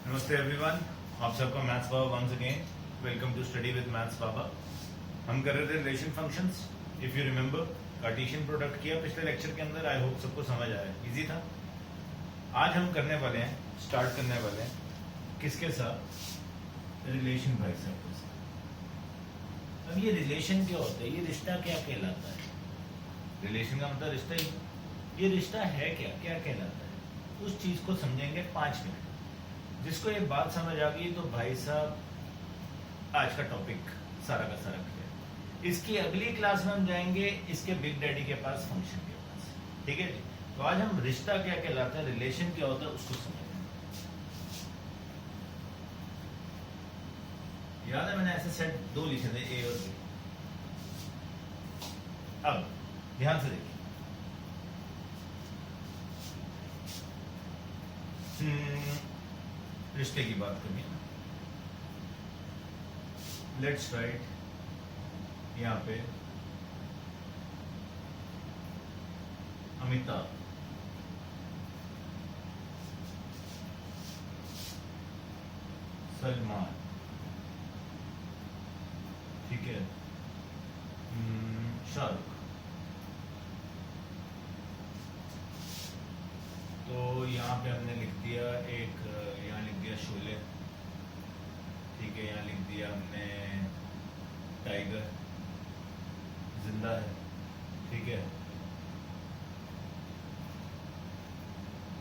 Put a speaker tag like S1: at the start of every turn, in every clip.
S1: नमस्ते एवरीवन, आप सबका maths Baba once again welcome to study with maths Baba. हम कर रहे थे relation functions. If you remember Cartesian product किया पिछले लेक्चर के अंदर। आई होप सबको समझ आया, इजी था। आज हम करने वाले हैं, स्टार्ट करने वाले हैं किसके साथ? Relation by circle. अब ये रिलेशन क्या होता है, ये रिश्ता क्या कहलाता है? रिलेशन का मतलब रिश्ता ही। ये रिश्ता है क्या, क्या कहलाता है, उस चीज को समझेंगे 5 मिनट। जिसको ये बात समझ आ गई तो भाई साहब आज का टॉपिक सारा का सारा क्लियर। इसकी अगली क्लास में हम जाएंगे इसके बिग डैडी के पास, फंक्शन के पास। ठीक है जी। तो आज हम रिश्ता क्या कहलाता है, रिलेशन क्या होता है, उसको समझेंगे। याद है मैंने ऐसे सेट 2 लिखे थे, ए और बी। अब ध्यान से देखिए। रिश्ते की बात करनी है। लेट्स राइट यहां पे अमिताभ, सलमान, ठीक है, शाहरुख। तो यहाँ पे हमने लिख दिया एक, यहाँ लिख दिया शोले, ठीक है, यहाँ लिख दिया हमने टाइगर जिंदा है, ठीक है,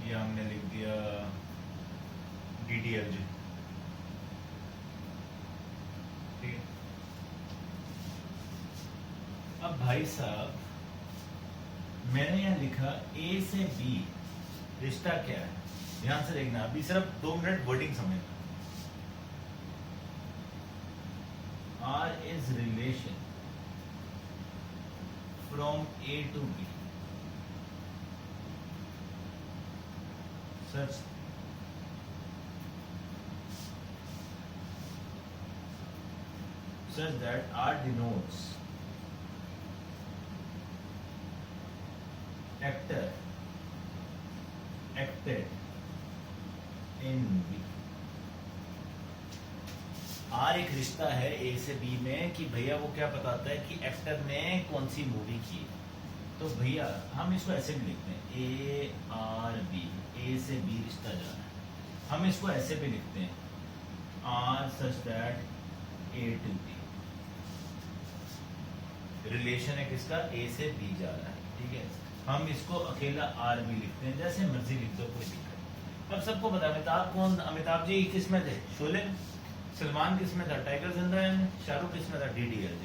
S1: ये हमने लिख दिया DDLJ, ठीक है। अब भाई साहब मैंने यहाँ लिखा A से B रिश्ता क्या है, ध्यान से देखना। अभी सिर्फ 2 मिनट वर्डिंग समझना। R is relation from A to B such that R denotes actor acted in B। R एक रिश्ता है ए से बी में कि भैया वो क्या बताता है कि एक्टर ने कौन सी मूवी की है। तो भैया हम इसको ऐसे भी लिखते हैं ARB, ए से बी रिश्ता जा रहा है। हम इसको ऐसे भी लिखते हैं R such that A to B। Relation है किसका, ए से बी जा रहा है, ठीक है। हम इसको अकेला आर भी लिखते हैं, जैसे मर्जी लिख दो, कोई दिक्कत नहीं। अब सबको पता अमिताभ कौन, अमिताभ जी किस में थे, शोले। सलमान किस में था, टाइगर जिंदा है। शाहरुख किस में था, DDLJ।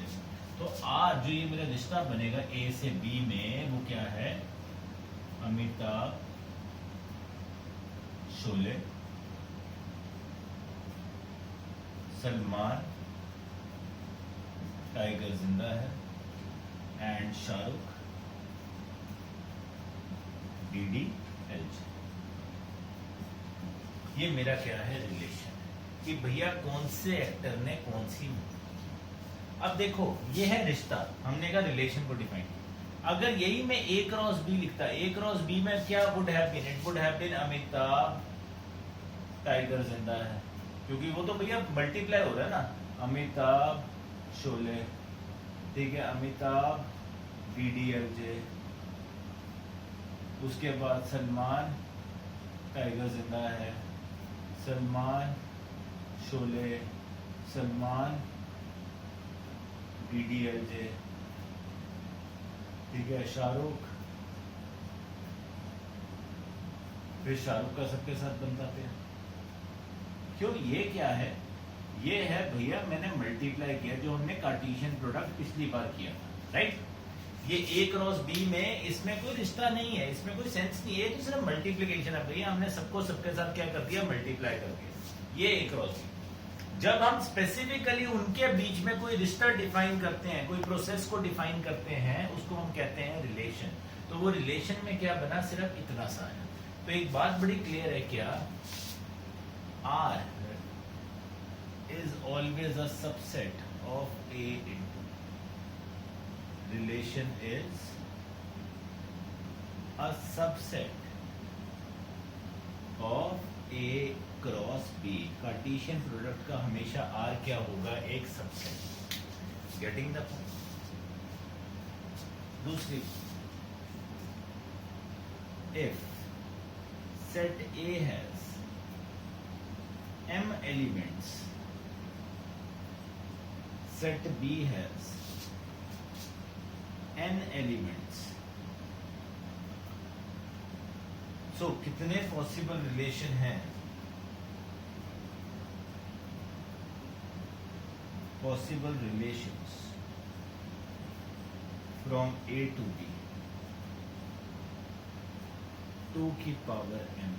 S1: तो आज जो ये मेरा रिश्ता बनेगा ए से बी में, वो क्या है, अमिताभ शोले, सलमान टाइगर जिंदा है, एंड शाहरुख DDLJ। ये मेरा क्या है, रिलेशन, कि भैया कौन से एक्टर ने कौन सी मूवी। अब देखो ये है रिश्ता, हमने कहा रिलेशन को डिफाइन किया। अगर यही मैं A क्रॉस B लिखता, A क्रॉस B में क्या would have been, it would have been Amitabh Tiger जिंदा है, क्योंकि वो तो भैया मल्टीप्लाई हो रहा है ना। अमिताभ शोले, ठीक है, अमिताभ DDLJ, उसके बाद सलमान टाइगर जिंदा है, सलमान शोले, सलमान DDLJ, ठीक है, शाहरुख, फिर शाहरुख का सबके साथ बनता थे। क्यों, ये क्या है, ये है भैया मैंने मल्टीप्लाई किया, जो हमने कार्टेशियन प्रोडक्ट पिछली बार किया था, राइट। ये A क्रॉस B में इसमें कोई रिश्ता नहीं है, इसमें कोई सेंस नहीं है, तो सिर्फ मल्टीप्लिकेशन है भैया। हमने सबको सबके साथ क्या कर दिया, मल्टीप्लाई कर दिया। ये A क्रॉस B। जब हम स्पेसिफिकली उनके बीच में कोई रिश्ता डिफाइन करते हैं, कोई प्रोसेस को डिफाइन करते हैं, उसको हम कहते हैं रिलेशन। तो वो रिलेशन में क्या बना, सिर्फ इतना सा है। तो एक बात बड़ी क्लियर है, क्या R is always a subset of A into relation is a subset of A cross B, Cartesian product का हमेशा आर क्या होगा, एक सबसेट। Getting the point. दूसरी, if set A has m elements, set B has n elements, so कितने possible relation हैं, possible relations from A to B 2 की power m,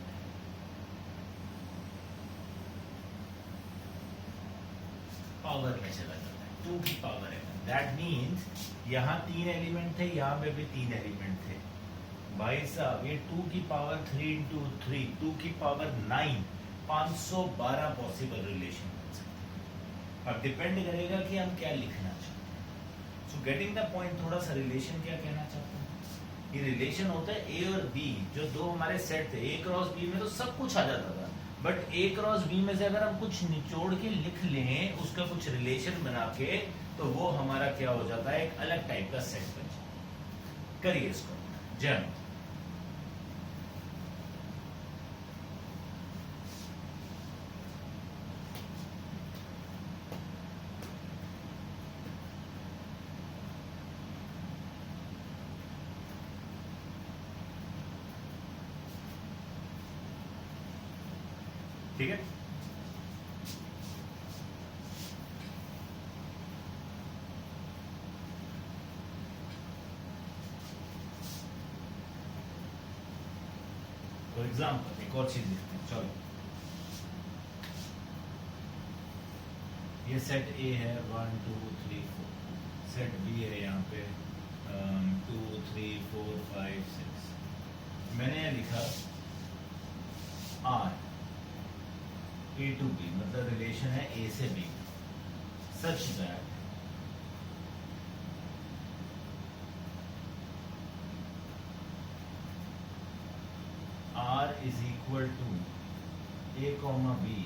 S1: power में चला जाता है 2 की पावर m। दैट मीन्स यहाँ 3 एलिमेंट थे, यहाँ पे भी 3 एलिमेंट थे। भाई साहब ये 2 की पावर 3 इंटू 3, 2 की पावर 9, 512 पॉसिबल रिलेशन बन सकते हैं। अब डिपेंड करेगा कि हम क्या लिखना चाहते हैं। सो गेटिंग द पॉइंट, थोड़ा सा रिलेशन क्या कहना चाहते हैं। ये रिलेशन होता है ए और बी, जो दो हमारे सेट थे। ए क्रॉस बी में तो सब कुछ आ जाता था, बट ए क्रॉस बी में से अगर हम कुछ निचोड़ के लिख लें, उसका कुछ रिलेशन बना के, तो वो हमारा क्या हो जाता है, एक अलग टाइप का सेट बन जाता है। करिए इसको जम। ठीक है, फॉर एग्जाम्पल एक और चीज लिखते हैं। चलो, ये सेट ए है 1 2 3 4, सेट बी है यहाँ पे 2 3 4 5 6। मैंने लिखा आर ए टू बी, मतलब रिलेशन है ए से B, such that R is equal to A comma B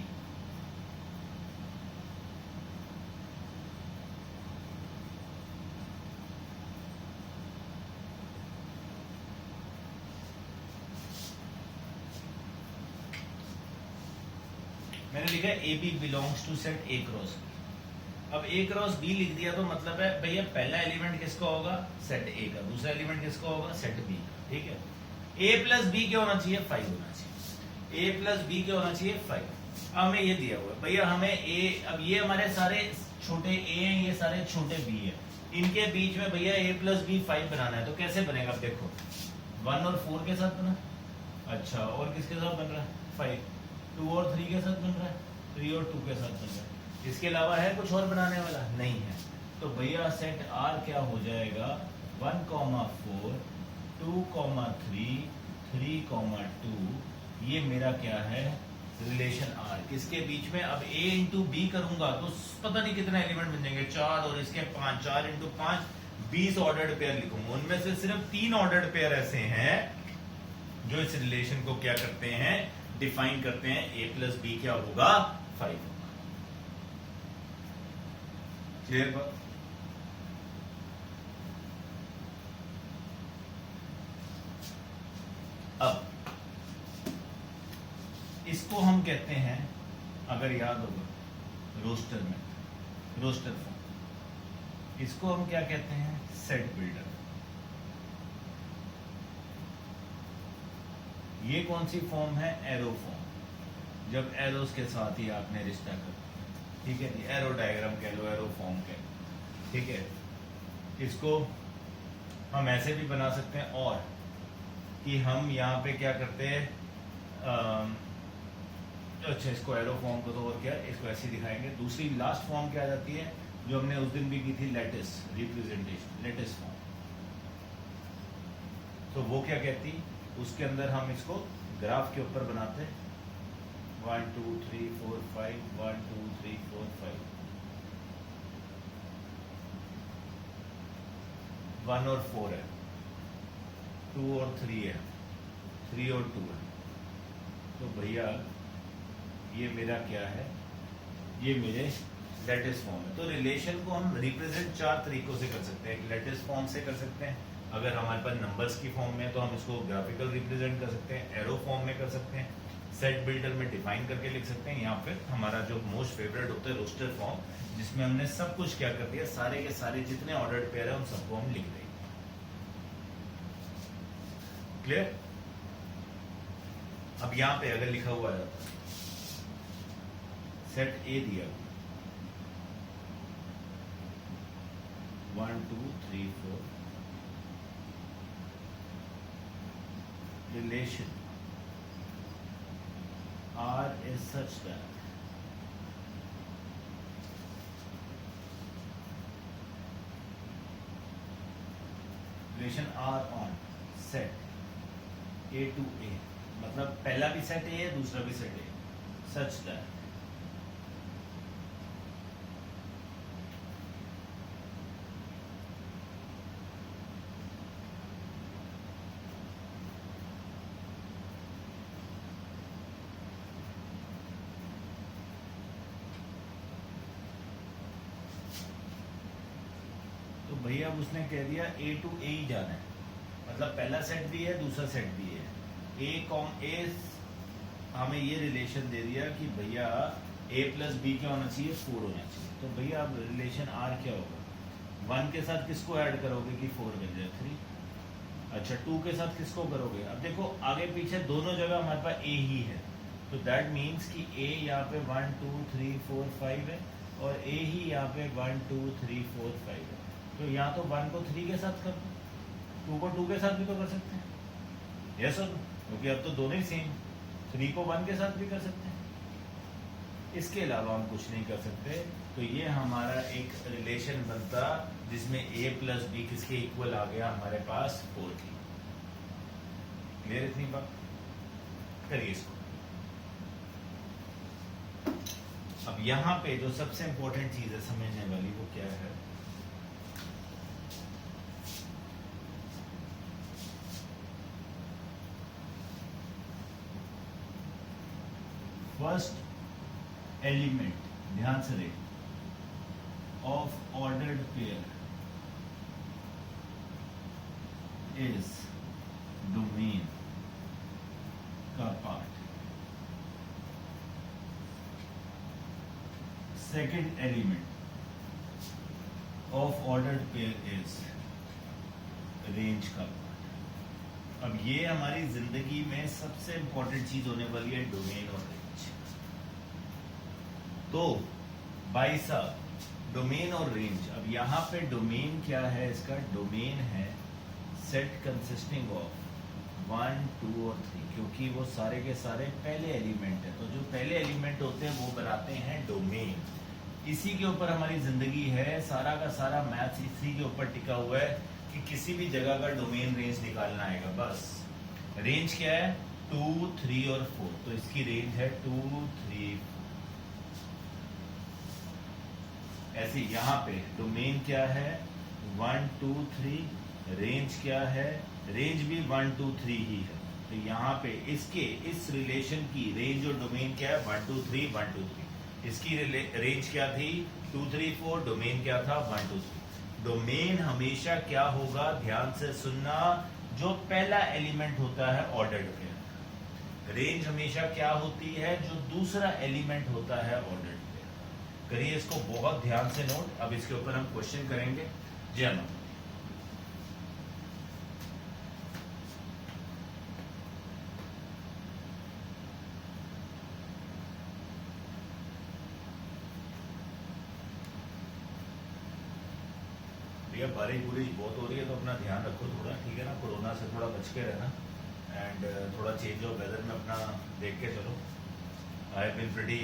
S1: मैंने लिखा A B belongs to set A cross B. अब ए क्रॉस बी लिख दिया तो मतलब है भैया पहला एलिमेंट किसका होगा, सेट ए का, दूसरा एलिमेंट किसका होगा, सेट बी का। ठीक है, ए प्लस बी क्या होना चाहिए, 5 होना चाहिए। ए प्लस बी क्या होना चाहिए, 5। अब हमें ये दिया हुआ है भैया, हमें ए, अब ये हमारे सारे छोटे ए हैं, ये सारे छोटे बी है, इनके बीच में भैया ए प्लस बी 5 बनाना है। तो कैसे बनेगा, अब देखो 1 और 4 के साथ बना, अच्छा, और किसके साथ बन रहा है, 5, 2 और 3 के साथ बन रहा है, 3 और 2 के साथ बन रहा है। इसके अलावा है कुछ और बनाने वाला, नहीं है। तो भैया सेट आर क्या हो जाएगा, 1, 4, 2, 3, 3, 2, ये मेरा क्या है, रिलेशन आर। किसके बीच में, अब ए इंटू बी करूंगा तो पता नहीं कितना एलिमेंट बन जाएंगे, 4 और इसके 5, 4 इंटू 5, 20 ऑर्डर्ड पेयर लिखूंगा। उनमें से सिर्फ 3 ऑर्डर्ड पेयर ऐसे हैं जो इस रिलेशन को क्या करते हैं, डिफाइन करते हैं। ए प्लस बी क्या होगा, 5 होगा। क्लियर बात। अब इसको हम कहते हैं, अगर याद होगा रोस्टर में, रोस्टर फॉर्म, इसको हम क्या कहते हैं, सेट बिल्डर। ये कौन सी फॉर्म है, एरो फॉर्म, जब एरोस के साथ ही आपने रिश्ता कर, ठीक है, एरो डायग्राम कह लो, एरो फॉर्म कह लो। ठीक है, इसको हम ऐसे भी बना सकते हैं, और कि हम यहाँ पे क्या करते हैं, अच्छा, इसको एरो फॉर्म को तो और क्या, इसको ऐसे दिखाएंगे। दूसरी लास्ट फॉर्म क्या आ जाती है, जो हमने उस दिन भी की थी, लेटिस रिप्रेजेंटेशन, लेटिस फॉर्म। तो वो क्या कहती, उसके अंदर हम इसको ग्राफ के ऊपर बनाते, 1 2 3 4 5, 1 2 3 4 5, 1 और 4 है, 2 और 3 है, 3 और 2 है। तो भैया ये मेरा क्या है, ये मेरे लैटिस फॉर्म है। तो रिलेशन को हम रिप्रेजेंट चार तरीकों से कर सकते हैं। एक लैटिस फॉर्म से कर सकते हैं, अगर हमारे पास नंबर्स की फॉर्म में है तो हम इसको ग्राफिकल रिप्रेजेंट कर सकते हैं, एरो फॉर्म में कर सकते हैं, सेट बिल्डर में डिफाइन करके लिख सकते हैं, या फिर हमारा जो मोस्ट फेवरेट होता है रोस्टर फॉर्म, जिसमें हमने सब कुछ क्या कर दिया, सारे के सारे जितने ऑर्डर्ड पेयर है उन सबको हम लिख देंगे। क्लियर? अब यहां पे अगर लिखा हुआ है सेट ए दिया 1 2 3 4 relation R is such that relation R on set A to A, मतलब पहला भी सेट A है, दूसरा भी सेट A, such that भैया उसने कह दिया ए टू ए ही जाना है, मतलब पहला सेट भी है दूसरा सेट भी है, ए हमें ये रिलेशन दे दिया कि भैया ए प्लस बी क्या होना चाहिए, 4 होना चाहिए। तो भैया अब रिलेशन आर क्या होगा, 1 के साथ किसको ऐड करोगे कि 4 मिल जाए 3, अच्छा 2 के साथ किसको करोगे, अब देखो आगे पीछे दोनों जगह हमारे पास ए ही है, तो दैट मीन्स कि ए यहाँ पे 1 2 3 4 5 है और ए ही यहाँ पे 1 2 3 4 5 है। तो यहाँ तो 1 को 3 के साथ कर दो, 2 को 2 के साथ भी तो कर सकते हैं, यस सर, क्योंकि अब तो दोनों ही सेम, 3 को 1 के साथ भी कर सकते हैं। इसके अलावा हम कुछ नहीं कर सकते। तो ये हमारा एक रिलेशन बनता जिसमें a प्लस बी किसके इक्वल आ गया हमारे पास 4 की। क्लियर इतनी बात? करिए इसको। अब यहाँ पे जो सबसे इंपॉर्टेंट चीज है समझने वाली वो क्या है, फर्स्ट एलिमेंट, ध्यान से देख, of ordered pair is domain का part. Second element of ordered pair is range का पार्ट। अब ये हमारी जिंदगी में सबसे इंपॉर्टेंट चीज होने वाली है, डोमेन और रेंज। तो भाई साहब डोमेन और रेंज, अब यहां पे डोमेन क्या है, इसका डोमेन है सेट कंसिस्टिंग ऑफ 1 2 और 3, क्योंकि वो सारे के सारे पहले एलिमेंट है, तो जो पहले एलिमेंट होते हैं वो बनाते हैं डोमेन। इसी के ऊपर हमारी जिंदगी है, सारा का सारा मैथ्स इसी के ऊपर टिका हुआ है कि किसी भी जगह का डोमेन रेंज निकालना आएगा। बस रेंज क्या है, 2 3 और 4, तो इसकी रेंज है 2 3 4। ऐसे यहाँ पे डोमेन क्या है 1 2 3, रेंज क्या है, रेंज भी 1 2 3 ही है। तो यहाँ पे इसके इस रिलेशन की रेंज और डोमेन क्या है 1 2 3 1 2 3। इसकी रेंज क्या थी 2 3 4, डोमेन क्या था 1 2 3। डोमेन हमेशा क्या होगा, ध्यान से सुनना, जो पहला एलिमेंट होता है ऑर्डर्ड पेयर। रेंज हमेशा क्या होती है, जो दूसरा एलिमेंट होता है ऑर्डर्ड। करिए इसको बहुत ध्यान से नोट। अब इसके ऊपर हम क्वेश्चन करेंगे। जी हाँ, भैया बारिश बुरिश बहुत हो रही है तो अपना ध्यान रखो थोड़ा, ठीक है ना, कोरोना से थोड़ा बच के रहना एंड थोड़ा चेंज ऑफ वेदर में अपना देख के चलो। आई हैव बीन प्रीटी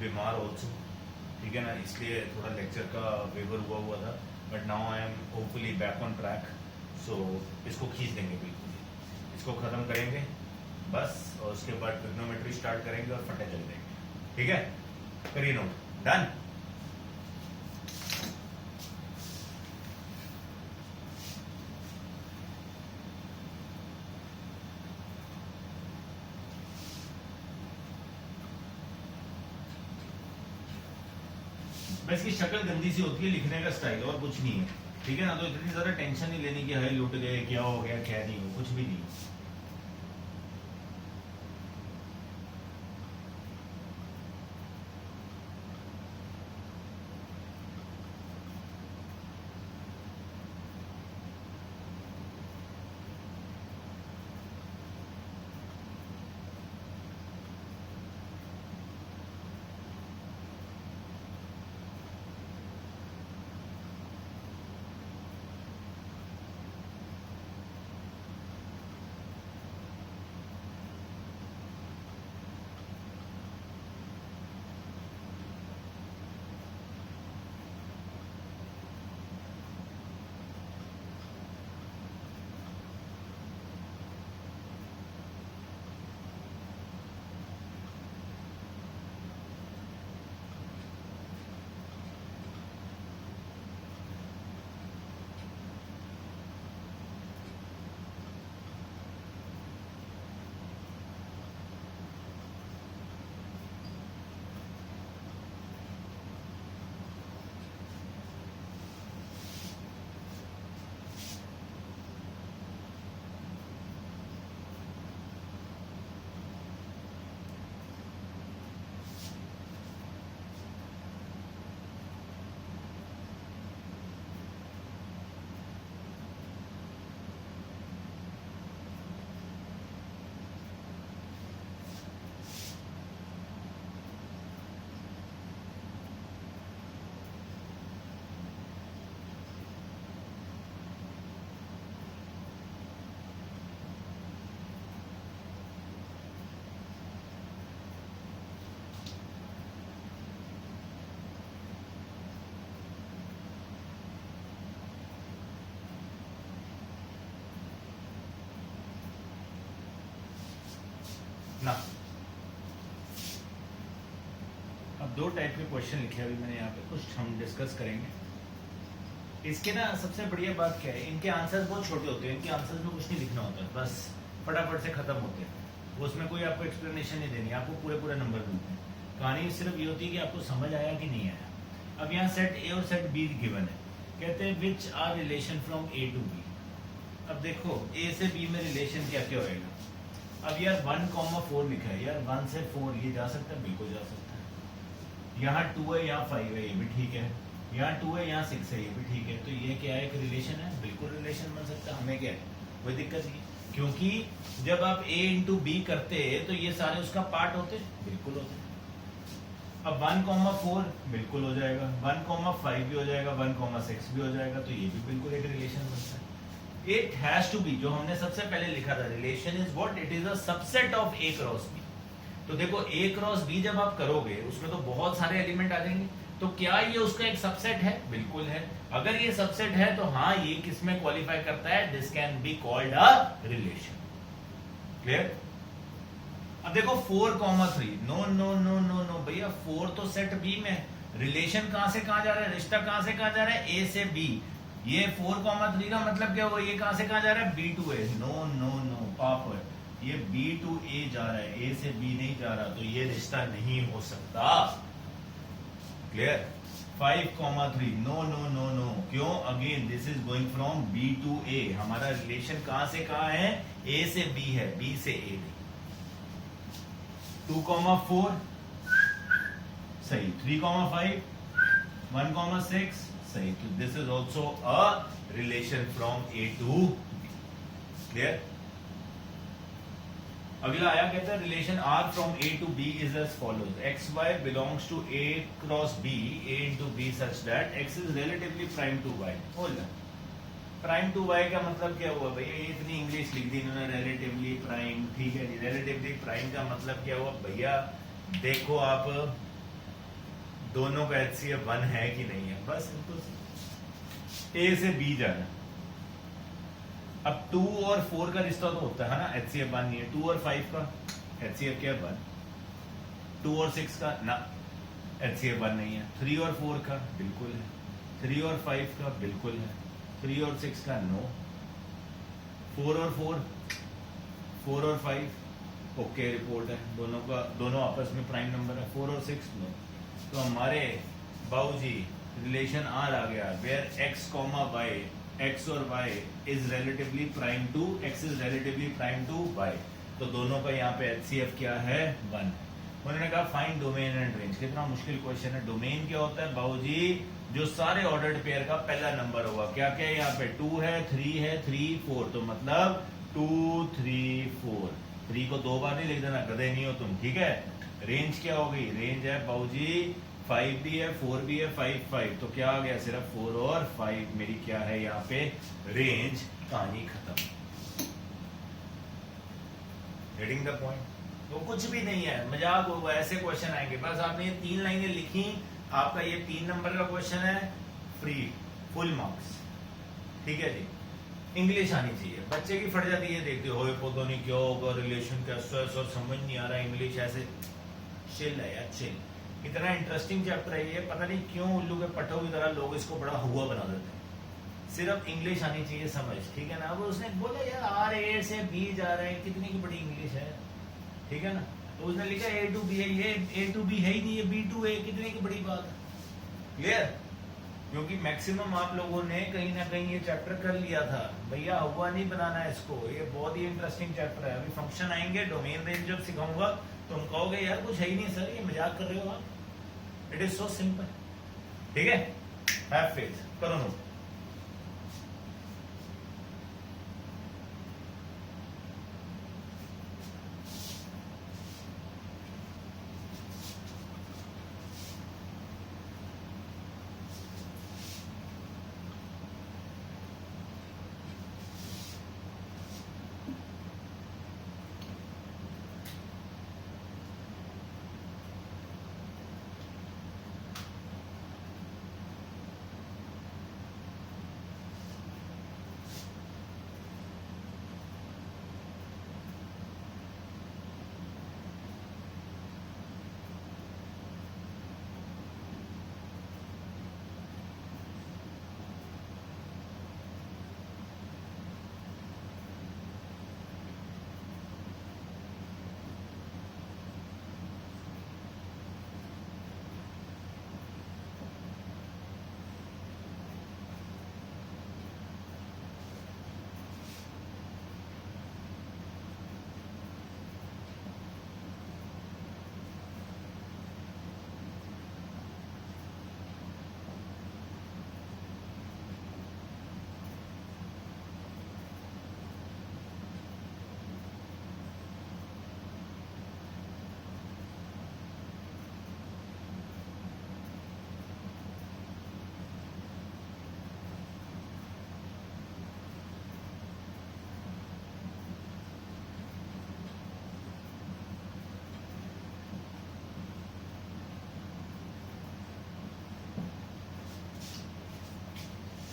S1: बीमार ऑल्सो, ठीक है ना, इसलिए थोड़ा लेक्चर का वेवर हुआ था, but now I am hopefully back on track. So इसको खींच देंगे, बिल्कुल इसको खत्म करेंगे बस, और उसके बाद ट्रिग्नोमेट्री स्टार्ट करेंगे और फटे चल देंगे, ठीक है। करिए नोट, डन। बस की शक्ल गंदी सी होती है, लिखने का स्टाइल और कुछ नहीं है, ठीक है ना। तो इतनी ज्यादा टेंशन नहीं लेनी कि हाय लुट गए, क्या हो गया, क्या नहीं हो, कुछ भी नहीं। ना अब दो टाइप के क्वेश्चन लिखे अभी मैंने यहाँ पे, कुछ हम डिस्कस करेंगे। इसके ना सबसे बढ़िया बात क्या है, इनके आंसर्स बहुत छोटे होते हैं, इनके आंसर्स में कुछ नहीं लिखना होता है, बस फटाफट से खत्म होते हैं। उसमें कोई आपको एक्सप्लेनेशन नहीं देनी, आपको पूरे पूरे नंबर मिलते हैं। कहानी सिर्फ ये होती है कि आपको समझ आया कि नहीं आया। अब यहाँ सेट ए और सेट बी गिवन है, कहते हैं which R relation from A to B. अब देखो ए से बी में रिलेशन क्या क्या होएगा। अब यार 1,4 लिखा है, यार 1 से 4 ये जा सकता है, बिल्कुल जा सकता है। यहाँ 2 है, यहाँ 5 है, ये भी ठीक है। यहाँ 2 है, यहाँ 6 है, ये भी ठीक है। तो ये क्या है, एक रिलेशन है, बिल्कुल रिलेशन बन सकता है। हमें क्या है, कोई दिक्कत नहीं, क्योंकि जब आप a इंटू बी करते तो ये सारे उसका पार्ट होते, बिल्कुल होते। अब 1,4 बिल्कुल हो जाएगा, 1,5 भी हो जाएगा, 1,6 भी हो जाएगा, तो ये भी बिल्कुल एक रिलेशन बनता है। It has to be, जो हमने सबसे पहले लिखा था, relation is what, it is a subset of A cross B. तो देखो ए क्रॉस बी जब आप करोगे उसमें तो बहुत सारे एलिमेंट आ जाएंगे, तो क्या ये उसका एक सबसेट है, बिल्कुल है। अगर ये सबसेट है तो हाँ ये किसमें क्वालिफाई करता है, this can be called a relation. Clear. अब देखो 4,3, no no no no no भैया, 4 तो सेट बी में, रिलेशन कहां से कहां जा रहा है, रिश्ता कहां से कहां जा रहा है, ए से बी। ये 4,3 का मतलब क्या हुआ, ये कहां से कहां जा रहा है, B to A. No no no पाप, ये बी टू ए जा रहा है, ए से बी नहीं जा रहा, तो ये रिश्ता नहीं हो सकता। Clear. 5,3, no no no no, क्यों, again this is going from B to A. हमारा रिलेशन कहां से कहां है, ए से बी है, बी से ए नहीं। 2,4 सही, 3,5, 1,6 सही, तो this is also a relation from A to B. Clear. अगला आया, कहता है relation R from A to B is as follows, x y belongs to A cross B, A into B such that x is relatively prime to y. हो जाए, prime to Y का मतलब क्या हुआ भैया, इतनी इंग्लिश लिख दी इन्होंने, रिलेटिवली प्राइम, ठीक है जी। रिलेटिवली प्राइम का मतलब क्या हुआ भैया, देखो आप दोनों का HCF 1 है कि नहीं है, बस इनको ए से बी जाना। अब 2 और 4 का रिश्ता तो होता है ना, HCF 1 नहीं है। 2 और 5 का HCF क्या है, 1। 2 और 6 का ना, HCF 1 नहीं है। 3 और 4 का बिल्कुल है, 3 और 5 का बिल्कुल है, 3 और 6 का नो। 4 और 4, 4 और 5 ओके रिपोर्ट है, दोनों का, दोनों आपस में प्राइम नंबर है। 4 और 6 नो। तो हमारे बाबूजी रिलेशन आर आ गया where x comma y, x और y is relatively prime to, x is relatively prime to y, तो दोनों का यहाँ पे एचसीएफ क्या है 1। उन्होंने कहा फाइंड डोमेन एंड रेंज। कितना मुश्किल क्वेश्चन है। डोमेन क्या होता है बाबूजी, जो सारे ऑर्डर्ड पेयर का पहला नंबर होगा। क्या क्या है यहाँ पे 2 है, 3 है, 3 4, तो मतलब 2 3 4। 3 को 2 बार नहीं लिख देना, गधे नहीं हो तुम, ठीक है। रेंज क्या हो गई, रेंज है बाबूजी 5 भी है, 4 भी है, 5 5, तो क्या आ गया सिर्फ 4 और 5 मेरी क्या है यहाँ पे रेंज। कहानी खत्म। Getting the point. तो कुछ भी नहीं है, मजाक होगा, ऐसे क्वेश्चन आएंगे। बस आपने ये 3 लाइनें लिखी, आपका ये 3 नंबर का क्वेश्चन है, फ्री, फुल मार्क्स, ठीक है जी। इंग्लिश आनी चाहिए। बच्चे की फट जाती है, देखते हो पता नहीं क्या होगा, रिलेशन कैसा है सर, समझ नहीं आ रहा इंग्लिश, ऐसे चिल है यार, चिल। इतना इंटरेस्टिंग चैप्टर है ये, पता नहीं क्यों उल्लू के पट्टों की तरह लोग इसको बड़ा हुआ बना देते हैं। सिर्फ इंग्लिश आनी चाहिए समझ, ठीक है ना। अब उसने बोला यार आर ए से बी जा रहे हैं, कितनी की बड़ी इंग्लिश है, ठीक है ना। तो उसने लिखा ए टू बी है, ये ए टू बी है ही नहीं, ये बी टू ए, कितने की बड़ी बात है। क्लियर। क्योंकि मैक्सिमम आप लोगों ने कहीं ना कहीं ये चैप्टर कर लिया था, भैया हुआ नहीं बनाना है इसको। ये बहुत ही इंटरेस्टिंग चैप्टर है। अभी फंक्शन आएंगे, डोमेन रेंज जब सिखाऊंगा तुम कहोगे यार कुछ है ही नहीं सर, ये मजाक कर रहे हो आप। इट इज सो सिंपल, ठीक है। हैव फेथ, करो नोट।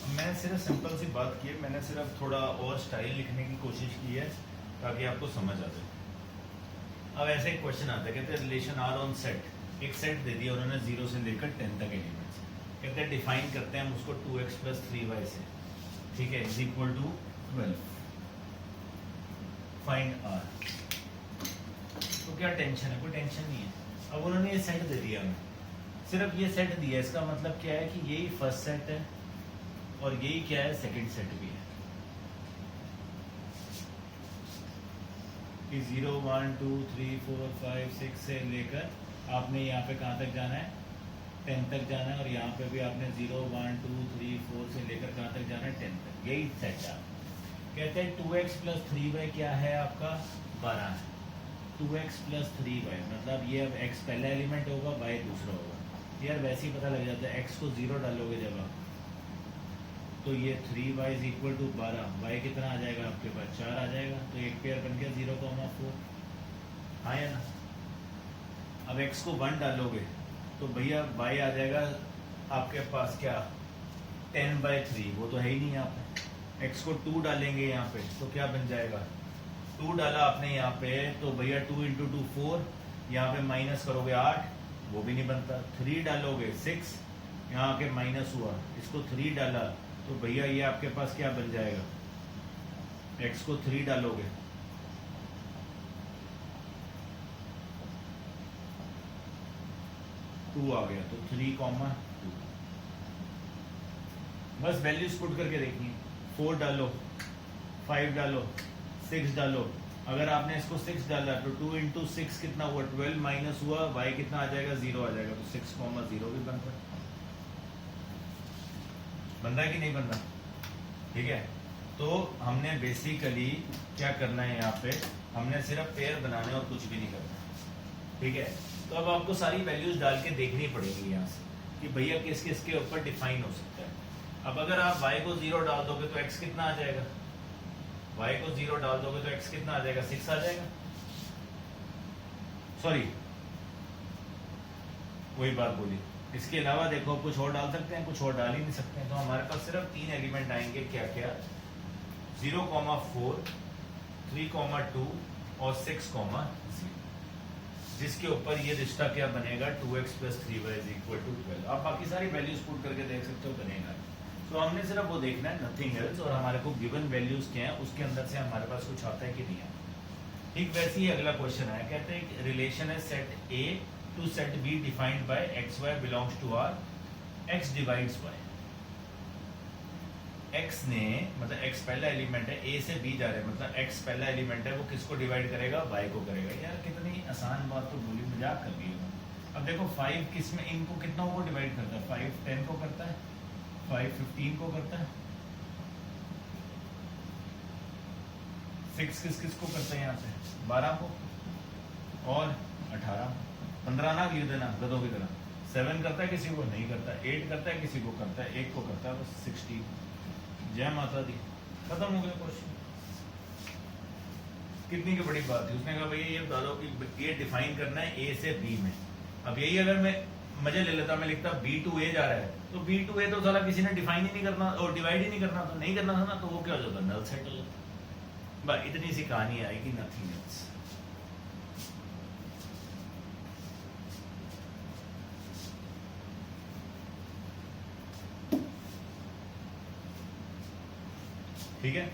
S1: मैंने सिर्फ सिंपल सी बात की है, मैंने सिर्फ थोड़ा और स्टाइल लिखने की कोशिश की है ताकि आपको समझ आ जाए। अब ऐसे एक क्वेश्चन आता है, कहते हैं रिलेशन आर ऑन सेट, एक सेट दे दिया उन्होंने 0 से लेकर 10 तक एलिमेंट्स। कहते हैं डिफाइन करते हैं हम उसको 2x + 3y से, ठीक है, is equal to 12। Find R. तो क्या टेंशन है, कोई टेंशन नहीं है। अब उन्होंने ये सेट दे दिया हमें, सिर्फ ये सेट दिया, इसका मतलब क्या है कि यही फर्स्ट सेट है और यही क्या है सेकंड सेट भी है। कि 0 1 2 3 4 5 6 से लेकर आपने यहाँ पे कहाँ तक जाना है, 10 तक जाना है, और यहाँ पे भी आपने 0 1 2 3 4 से लेकर कहाँ तक जाना है, 10 तक। यही सेट है। कहते हैं 2x + 3y क्या है आपका 12 है। 2x + 3y मतलब ये अब x पहला एलिमेंट होगा, y दूसरा होगा। यार वैसे ही पता लग जाता है, x को 0 डालोगे जब आप, तो ये 3y = 12, y कितना आ जाएगा आपके पास 4 आ जाएगा, तो एक पेयर बन गया 0,4। हाँ या ना। अब x को 1 डालोगे तो भैया y आ जाएगा आपके पास क्या 10/3, वो तो है ही नहीं यहाँ पे। x को 2 डालेंगे यहाँ पे तो क्या बन जाएगा, 2 डाला आपने यहाँ पे तो भैया 2 × 2 4, यहाँ पे माइनस करोगे 8, वो भी नहीं बनता। 3 डालोगे 6, यहाँ के माइनस हुआ, इसको 3 डाला तो भैया ये आपके पास क्या बन जाएगा, x को 3 डालोगे 2 आ गया, तो 3, 2। बस वैल्यूज पुट करके देखिए, 4 डालो, 5 डालो, 6 डालो। अगर आपने इसको 6 डाला तो 2 इंटू 6 कितना हुआ, 12 माइनस हुआ, y कितना आ जाएगा, 0 आ जाएगा। तो 6,0 भी बनता है, बन रहा है कि नहीं बन रहा? ठीक है, तो हमने बेसिकली क्या करना है, यहाँ पे हमने सिर्फ पेयर बनाने और कुछ भी नहीं करना। ठीक है, तो अब आपको सारी वैल्यूज डाल के देखनी पड़ेगी यहाँ से कि भैया किस किस के ऊपर डिफाइन हो सकता है। अब अगर आप y को 0 डाल दोगे तो x कितना आ जाएगा, y को 0 डाल दोगे तो x कितना आ जाएगा, 6 आ जाएगा। सॉरी, वही बात बोली। इसके अलावा देखो कुछ और डाल सकते हैं, कुछ और डाल ही नहीं सकते हैं। तो हमारे पास सिर्फ 3 एलिमेंट आएंगे, क्या क्या, 0,4, 3,2 और 6,0, जिसके ऊपर ये रिश्ता क्या बनेगा, 2x + 3y = 12। आप बाकी सारी वैल्यूज पुट करके देख सकते हो, बनेगा। तो हमने सिर्फ वो देखना है, नथिंग एल्स। और हमारे को गिवन वैल्यूज क्या है, उसके अंदर से हमारे पास कुछ आता है कि नहीं आता। ठीक वैसे ही अगला क्वेश्चन है, कहते हैं रिलेशन है set A to set B defined by xy belongs to R, x divides y। x ने, मतलब x पहला एलिमेंट है, A से B जा रहे हैं, मतलब x पहला एलिमेंट है, वो किसको डिवाइड करेगा, y को करेगा। यार कितनी आसान बात तो बोली, मजाक कर दी है। अब देखो 5 किस में, इनको कितना को डिवाइड करता है, 5 10 को करता है, 5 15 को करता है, 6 किस किस को करता है, यहाँ से 12 को और 18, 15 ना लिख देना गधों की तरह। 7 करता है, किसी को नहीं करता, 8 करता है, किसी को करता है, 1 को करता है, बस 16। जय माता दी, खत्म हो गया क्वेश्चन। कितनी की बड़ी बात थी। उसने कहा भैया ये बता दो कि ये डिफाइन करना है A से B में। अब यही अगर मैं मजे ले लेता, मैं लिखता B to A जा रहा है, तो B to A तो साला किसी ने डिफाइन ही नहीं करना और डिवाइड ही नहीं करना, तो नहीं करना था ना, तो वो क्या हो जाता, नल सेट हो जाता। बस इतनी सी कहानी आएगी, नथिंग एल्स। ठीक है,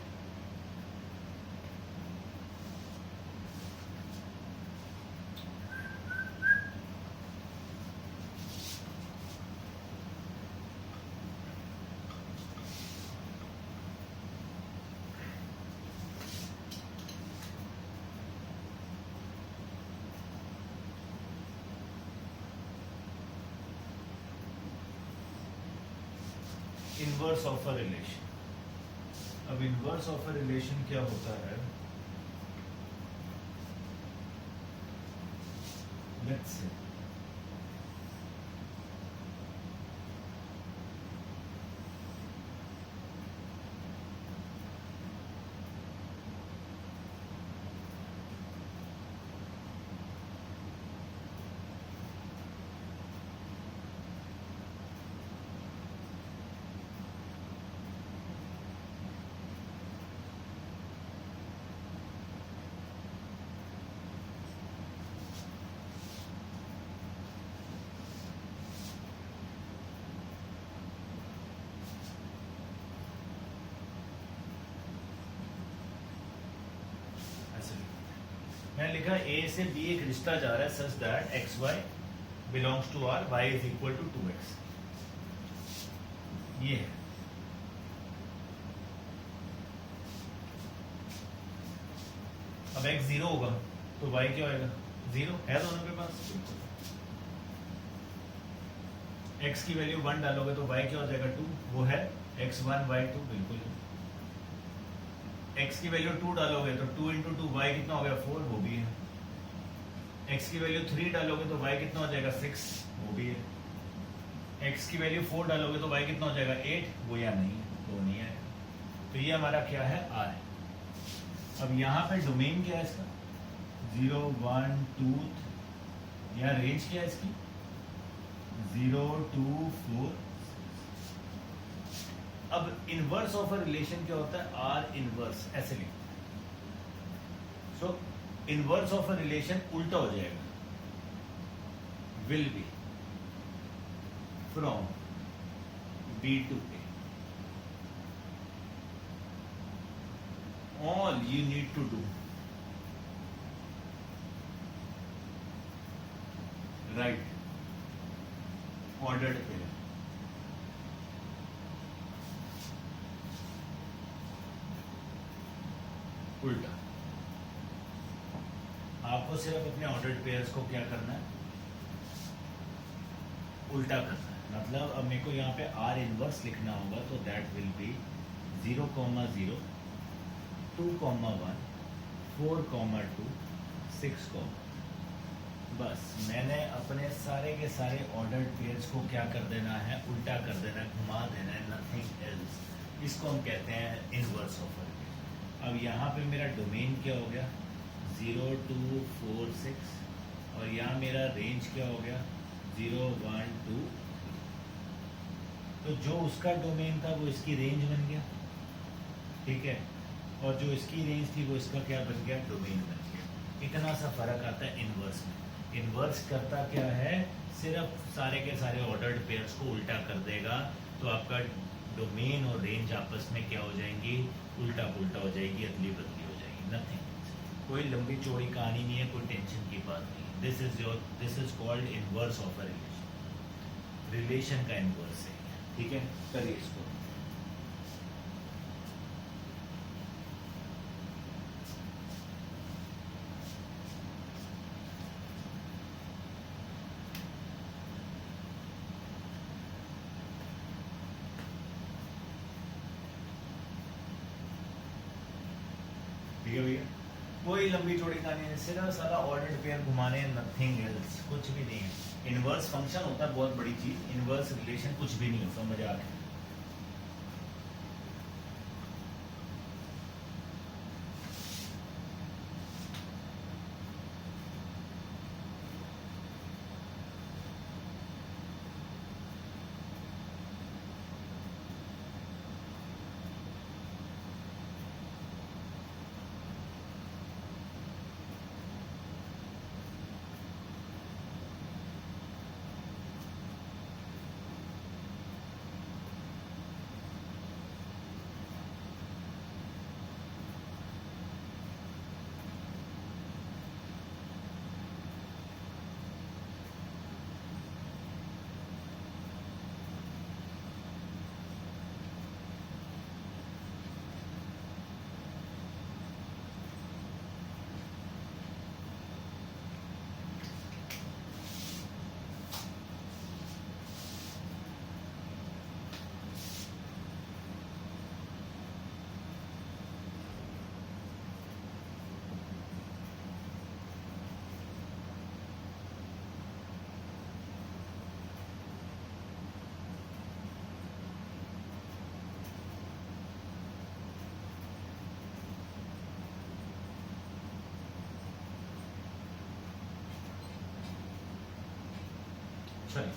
S1: इनवर्स ऑफ अ रिलेशन। अब इनवर्स ऑफ अ रिलेशन क्या होता है, लेट्स से मैंने लिखा A से B एक रिश्ता जा रहा है such that xy belongs to R, y = 2x। ये है। अब x 0 होगा तो y क्या होगा, 0 है दोनों के पास। x की वैल्यू 1 डालोगे तो y क्या हो जाएगा, 2, वो है x1 y2, बिल्कुल। x की वैल्यू 2 डालोगे तो 2 इंटू 2 y कितना हो गया, 4, वो भी है। x की वैल्यू 3 डालोगे तो y कितना हो जाएगा, 6, वो भी है। x की वैल्यू 4 डालोगे तो y कितना हो जाएगा, 8, वो या नहीं है, तो नहीं है। तो ये हमारा क्या है, R। अब यहाँ पे डोमेन क्या है इसका, 0 1 2, यहाँ रेंज क्या है इसकी, 0 2 4। अब इनवर्स ऑफ अ रिलेशन क्या होता है, आर इनवर्स, ऐसे लिखते हैं। सो इनवर्स ऑफ अ रिलेशन उल्टा हो जाएगा, will be from B to A। All you need to do, write ordered pair। उल्टा। आपको सिर्फ अपने ऑर्डर्ड पेयर्स को क्या करना है, उल्टा करना है। मतलब अब मेरे को यहाँ पे आर इनवर्स लिखना होगा, तो दैट विल बी 0,0, 2,1, 4,2, 6, बस मैंने अपने सारे के सारे ऑर्डर्ड पेयर्स को क्या कर देना है, उल्टा कर देना है, घुमा देना है, नथिंग एल्स। इसको हम कहते हैं इनवर्स ऑफ रिलेशन। अब यहाँ पे मेरा डोमेन क्या हो गया, 0, 2, 4, 6, और यहाँ मेरा रेंज क्या हो गया, 0, 1, 2। तो जो उसका डोमेन था वो इसकी रेंज बन गया, ठीक है, और जो इसकी रेंज थी वो इसका क्या बन गया, डोमेन बन गया। इतना सा फर्क आता है इनवर्स में। इनवर्स करता क्या है, सिर्फ सारे के सारे ऑर्डर्ड पेयर्स को उल्टा कर देगा, तो आपका डोमेन और रेंज आपस में क्या हो जाएंगी, उल्टा पुल्टा हो जाएगी, अदली बदली हो जाएगी, नथिंग। कोई लंबी चौड़ी कहानी नहीं है, कोई टेंशन की बात नहीं। This is called inverse of a relation. Relation का इनवर्स है, ठीक है। करिए इसको। ठीक है भैया, कोई लंबी चौड़ी कहानी नहीं, सिर्फ सारा ऑर्डर्ड पेयर घुमाने, नथिंग एल्स, कुछ भी नहीं है। इनवर्स फंक्शन होता है बहुत बड़ी चीज, इनवर्स रिलेशन कुछ भी नहीं होता, मजाक है। चलिए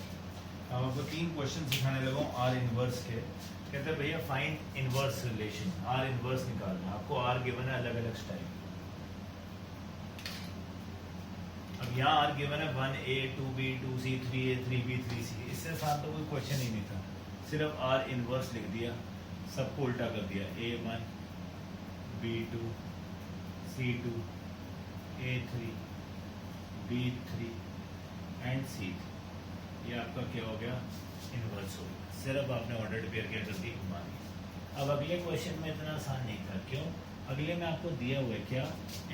S1: अब आपको 3 क्वेश्चन सिखाने लगा हूँ आर इनवर्स के। कहते हैं भैया find inverse relation, are inverse निकालना। आपको आर गिवन है अलग अलग स्टाइल। अब यहाँ आर गिवन है 1A 2B 2C 3A 3B 3C। इससे साथ तो कोई क्वेश्चन ही नहीं था, सिर्फ आर इनवर्स लिख दिया, सबको उल्टा कर दिया, A1 B2 C2 A3 B3 and C3। ये आपका क्या हो गया, इनवर्स हो गया। सिर्फ आपने ऑर्डर्ड पेयर क्या कर दी, घुमा दिया। अब अगले क्वेश्चन में इतना आसान नहीं था, क्यों? अगले में आपको दिया हुआ है क्या,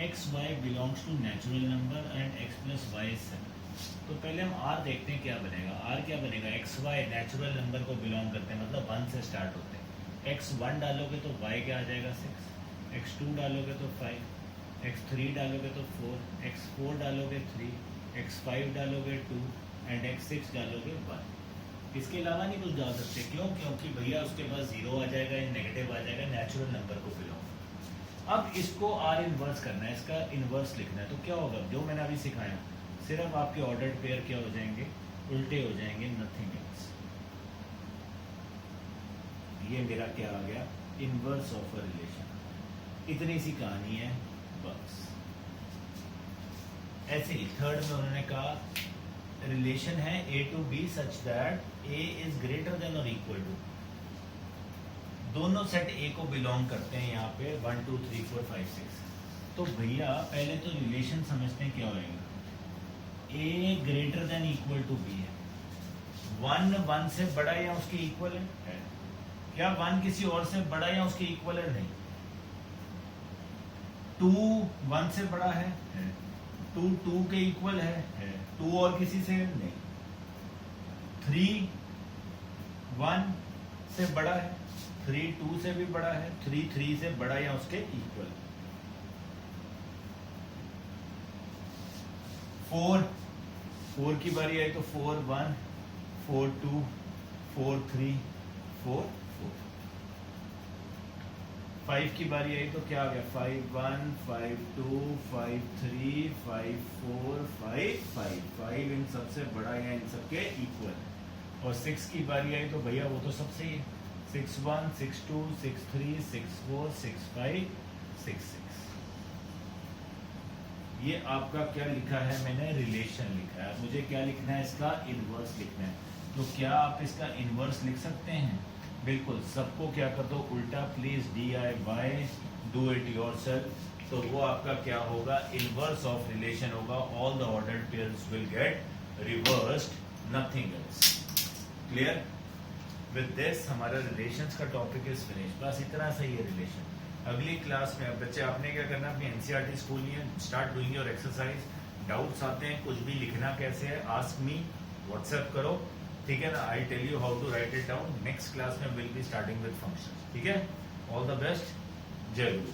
S1: x y belongs to natural number and x plus y is 7। तो पहले हम आर देखते हैं क्या बनेगा। आर क्या बनेगा, एक्स वाई नेचुरल नंबर को बिलोंग करते हैं, मतलब 1 से स्टार्ट होते हैं। x1 डालोगे तो y क्या आ जाएगा 6, x2 डालोगे तो 5, x3 डालोगे तो 4, x4 डालोगे 3, x5 डालोगे 2 एंड x6 डालोगे 1। इसके अलावा नहीं कुछ डाल सकते, क्यों? क्योंकि भैया उसके पास 0 आ जाएगा, नेगेटिव आ जाएगा, नेचुरल नंबर को बिलोंग। अब इसको आर इनवर्स करना है, इसका इनवर्स लिखना है। तो क्या होगा, जो मैंने अभी सिखाया, सिर्फ आपके ऑर्डर्ड पेयर क्या हो जाएंगे, उल्टे हो जाएंगे, नथिंग एल्स। ये मेरा क्या आ गया, इनवर्स ऑफ अ रिलेशन। इतनी सी कहानी है बस। ऐसे ही थर्ड में उन्होंने कहा रिलेशन है A to B such that A is greater than और इक्वल टू, दोनों सेट A को बिलोंग करते हैं यहाँ पे 1 2 3 4 5 6। तो भैया पहले तो रिलेशन समझते हैं क्या होएगा, A greater than equal to B है। 1 1 से बड़ा या उसके इक्वल है, क्या 1 किसी और से बड़ा या उसके इक्वल है? नहीं। 2 1 से बड़ा है 2 2 के इक्वल है 2 और किसी से नहीं, 3 1 से बड़ा है, 3 2 से भी बड़ा है, 3 3 से बड़ा या उसके इक्वल, 4 की बारी आई तो 4 1 4 2 4 3 4 4, 5 की बारी आई तो क्या आ गया 5 1 5 2 5 3 5 4 5 5 5 इन सबसे बड़ा या इन सबके इक्वल, और 6 की बारी आई तो भैया वो तो सबसे ही है, 6 1 6 2 6 3 6 4 6 5 6 6। ये आपका क्या लिखा है मैंने, रिलेशन लिखा है, मुझे क्या लिखना है, इसका इनवर्स लिखना है। तो क्या आप इसका इनवर्स लिख सकते हैं? बिल्कुल, सबको क्या कर दो उल्टा, please DIY do it yourself. तो वो आपका क्या होगा, इनवर्स ऑफ रिलेशन होगा, all the ordered pairs will get reversed, nothing else. Clear? With this हमारा रिलेशंस का टॉपिक इज फिनिश, बस इतना सही है रिलेशन। अगली क्लास में बच्चे आपने क्या करना, अपनी NCERT स्कूल लिए, start doing your exercise. Doubts आते हैं, कुछ भी लिखना कैसे है, आस्क मी, व्हाट्सएप करो, ठीक है ना। I tell you how to write it down. Next class में will be starting with functions, ठीक है। ऑल द बेस्ट, जय गुरु।